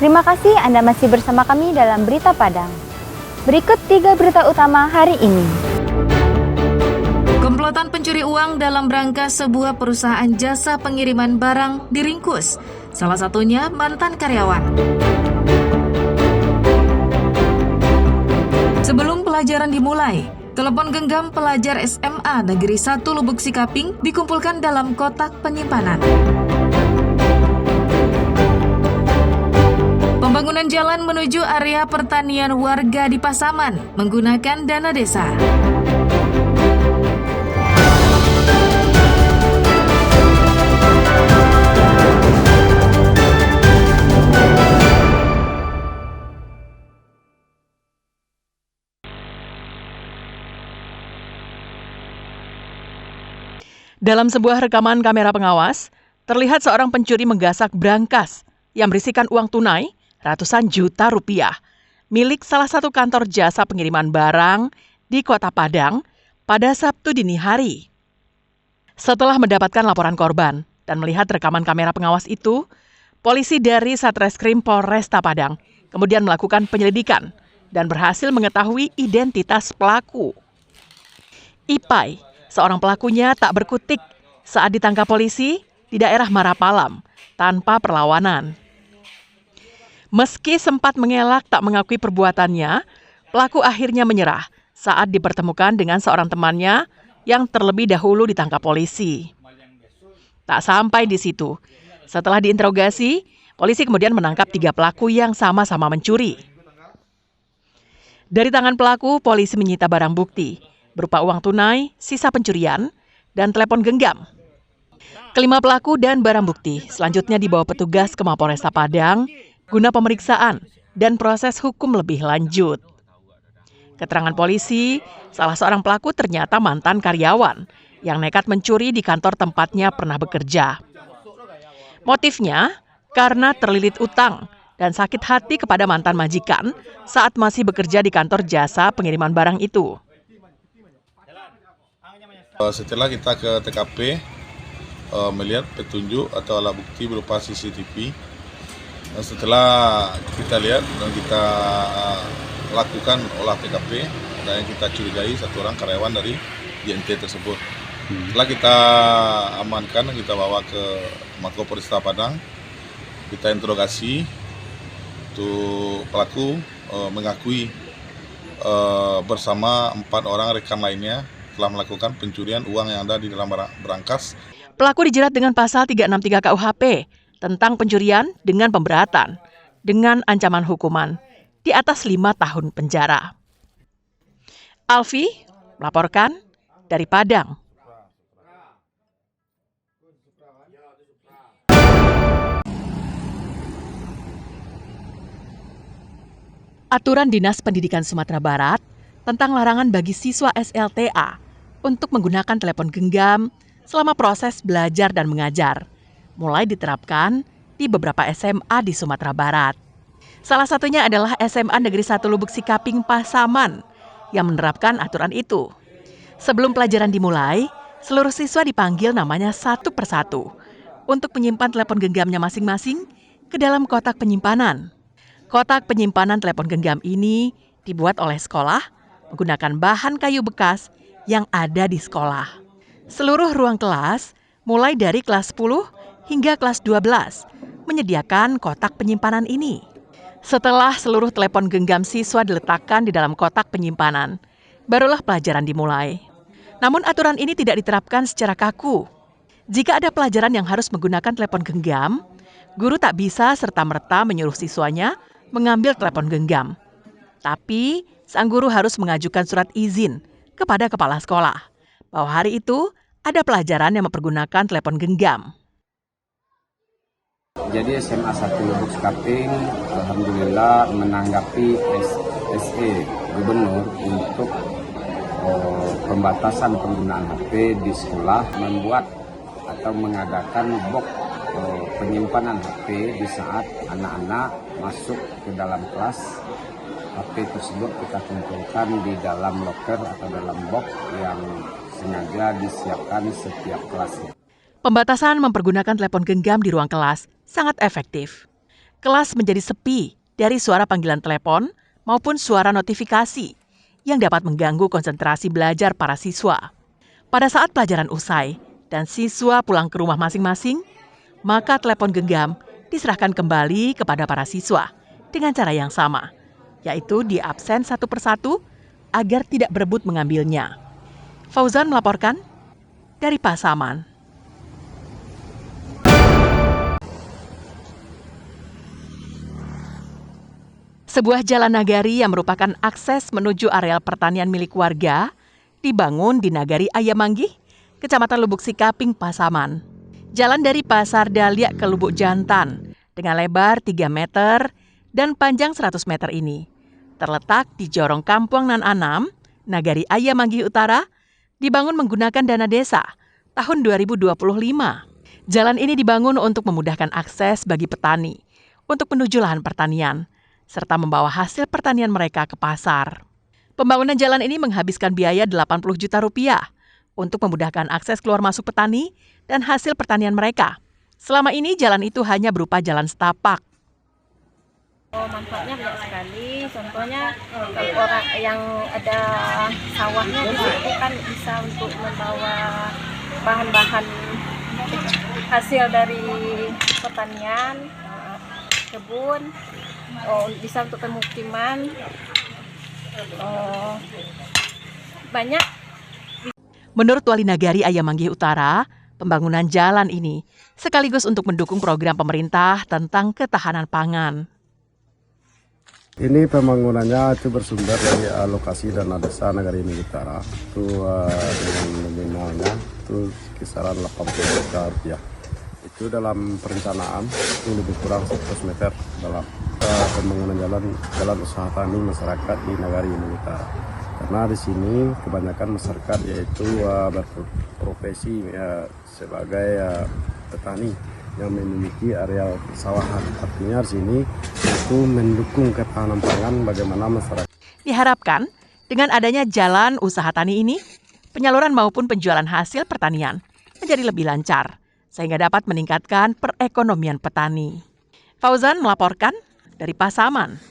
Terima kasih Anda masih bersama kami dalam Berita Padang. Berikut 3 berita utama hari ini. Komplotan pencuri uang dalam rangka sebuah perusahaan jasa pengiriman barang diringkus. Salah satunya mantan karyawan. Sebelum pelajaran dimulai, telepon genggam pelajar SMA Negeri 1 Lubuk Sikaping dikumpulkan dalam kotak penyimpanan. Pembangunan jalan menuju area pertanian warga di Pasaman menggunakan dana desa. Dalam sebuah rekaman kamera pengawas, terlihat seorang pencuri menggasak brankas yang berisikan uang tunai ratusan juta rupiah milik salah satu kantor jasa pengiriman barang di Kota Padang pada Sabtu dini hari. Setelah mendapatkan laporan korban dan melihat rekaman kamera pengawas itu, polisi dari Satreskrim Polresta Padang kemudian melakukan penyelidikan dan berhasil mengetahui identitas pelaku. Ipai, seorang pelakunya, tak berkutik saat ditangkap polisi di daerah Marapalam tanpa perlawanan. Meski sempat mengelak tak mengakui perbuatannya, pelaku akhirnya menyerah saat dipertemukan dengan seorang temannya yang terlebih dahulu ditangkap polisi. Tak sampai di situ. Setelah diinterogasi, polisi kemudian menangkap 3 pelaku yang sama-sama mencuri. Dari tangan pelaku, polisi menyita barang bukti berupa uang tunai, sisa pencurian, dan telepon genggam. Kelima pelaku dan barang bukti selanjutnya dibawa petugas ke Mapolresta Padang guna pemeriksaan dan proses hukum lebih lanjut. Keterangan polisi, salah seorang pelaku ternyata mantan karyawan yang nekat mencuri di kantor tempatnya pernah bekerja. Motifnya karena terlilit utang dan sakit hati kepada mantan majikan saat masih bekerja di kantor jasa pengiriman barang itu. Setelah kita ke TKP, melihat petunjuk atau alat bukti berupa CCTV. Setelah kita lihat dan kita lakukan olah TKP, dan yang kita curigai satu orang karyawan dari JNT tersebut. Setelah kita amankan, kita bawa ke Mako Polresta Padang, kita interogasi. Untuk pelaku mengakui bersama 4 orang rekan lainnya telah melakukan pencurian uang yang ada di dalam brankas. Pelaku dijerat dengan pasal 363 KUHP tentang pencurian dengan pemberatan dengan ancaman hukuman di atas 5 tahun penjara. Alfi melaporkan dari Padang. Aturan Dinas Pendidikan Sumatera Barat tentang larangan bagi siswa SLTA untuk menggunakan telepon genggam selama proses belajar dan mengajar mulai diterapkan di beberapa SMA di Sumatera Barat. Salah satunya adalah SMA Negeri 1 Lubuk Sikaping Pasaman yang menerapkan aturan itu. Sebelum pelajaran dimulai, seluruh siswa dipanggil namanya satu persatu untuk menyimpan telepon genggamnya masing-masing ke dalam kotak penyimpanan. Kotak penyimpanan telepon genggam ini dibuat oleh sekolah menggunakan bahan kayu bekas yang ada di sekolah. Seluruh ruang kelas, mulai dari kelas 10 hingga kelas 12, menyediakan kotak penyimpanan ini. Setelah seluruh telepon genggam siswa diletakkan di dalam kotak penyimpanan, barulah pelajaran dimulai. Namun aturan ini tidak diterapkan secara kaku. Jika ada pelajaran yang harus menggunakan telepon genggam, guru tak bisa serta-merta menyuruh siswanya mengambil telepon genggam. Tapi, sang guru harus mengajukan surat izin kepada kepala sekolah bahwa hari itu ada pelajaran yang mempergunakan telepon genggam. Jadi SMA 1 Lubuk Sikaping alhamdulillah menanggapi SE Gubernur untuk pembatasan penggunaan HP di sekolah, membuat atau mengadakan box penyimpanan HP di saat anak-anak masuk ke dalam kelas. HP tersebut kita kumpulkan di dalam loker atau dalam box yang sengaja disiapkan setiap kelasnya. Pembatasan mempergunakan telepon genggam di ruang kelas sangat efektif. Kelas menjadi sepi dari suara panggilan telepon maupun suara notifikasi yang dapat mengganggu konsentrasi belajar para siswa. Pada saat pelajaran usai dan siswa pulang ke rumah masing-masing, maka telepon genggam diserahkan kembali kepada para siswa dengan cara yang sama, yaitu diabsen satu persatu agar tidak berebut mengambilnya. Fauzan melaporkan dari Pasaman. Sebuah jalan nagari yang merupakan akses menuju areal pertanian milik warga dibangun di Nagari Ayamanggih, Kecamatan Lubuk Sikaping, Pasaman. Jalan dari Pasar Daliak ke Lubuk Jantan dengan lebar 3 meter dan panjang 100 meter ini terletak di Jorong Kampung Nan Anam, Nagari Ayamanggih Utara, dibangun menggunakan dana desa tahun 2025. Jalan ini dibangun untuk memudahkan akses bagi petani untuk menuju lahan pertanian, serta membawa hasil pertanian mereka ke pasar. Pembangunan jalan ini menghabiskan biaya 80 juta rupiah untuk memudahkan akses keluar masuk petani dan hasil pertanian mereka. Selama ini jalan itu hanya berupa jalan setapak. Manfaatnya banyak sekali. Contohnya kalau orang yang ada sawahnya di situ kan bisa untuk membawa bahan-bahan hasil dari pertanian, kebun, bisa untuk pemukiman, banyak. Menurut Wali Nagari Ayamanggih Utara, pembangunan jalan ini sekaligus untuk mendukung program pemerintah tentang ketahanan pangan. Ini pembangunannya itu bersumber dari alokasi dana desa Nagari Ayamanggih Utara. Itu dengan nominalnya itu kisaran 80 juta rupiah. Itu dalam perencanaan itu lebih kurang 100 meter dalam pembangunan jalan usaha tani masyarakat di Nagari Ayamanggih Utara. Karena di sini kebanyakan masyarakat yaitu berprofesi sebagai petani yang memiliki area sawahan. Artinya di sini itu mendukung ketahanan pangan bagaimana masyarakat. Diharapkan dengan adanya jalan usaha tani ini, penyaluran maupun penjualan hasil pertanian menjadi lebih lancar, sehingga dapat meningkatkan perekonomian petani. Fauzan melaporkan dari Pasaman.